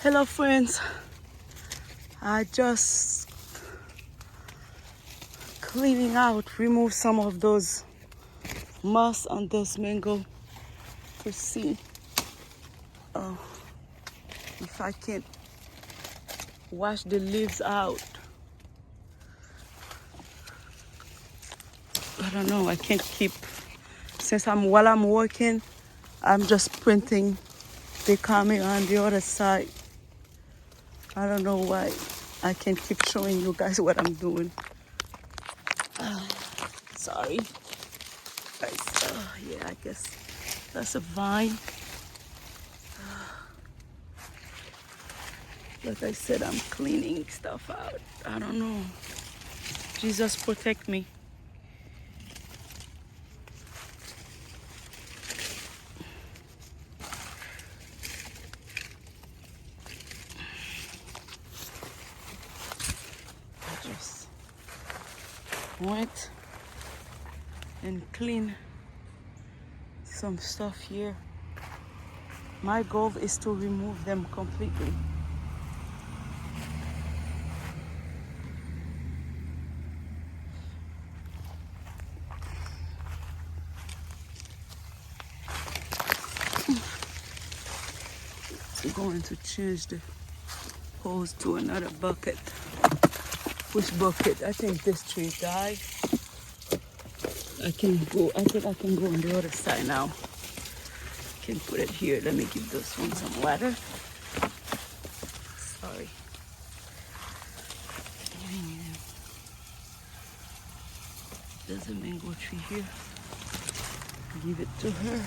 Hello friends, I just cleaning out, remove some of those moss on those mango to see if I can wash the leaves out. I don't know, I can't keep, since while I'm working, I'm just printing the camera on the other side. I don't know why I can't keep showing you guys what I'm doing. Sorry. Guys, yeah, I guess that's a vine. Like I said, I'm cleaning stuff out. I don't know. Jesus protect me. I just went and clean some stuff here. My goal is to remove them completely. I'm going to change the hose to another bucket. Which bucket? I think this tree died. I think I can go on the other side now. Can put it here. Let me give this one some water. Sorry. There's a mango tree here. Give it to her.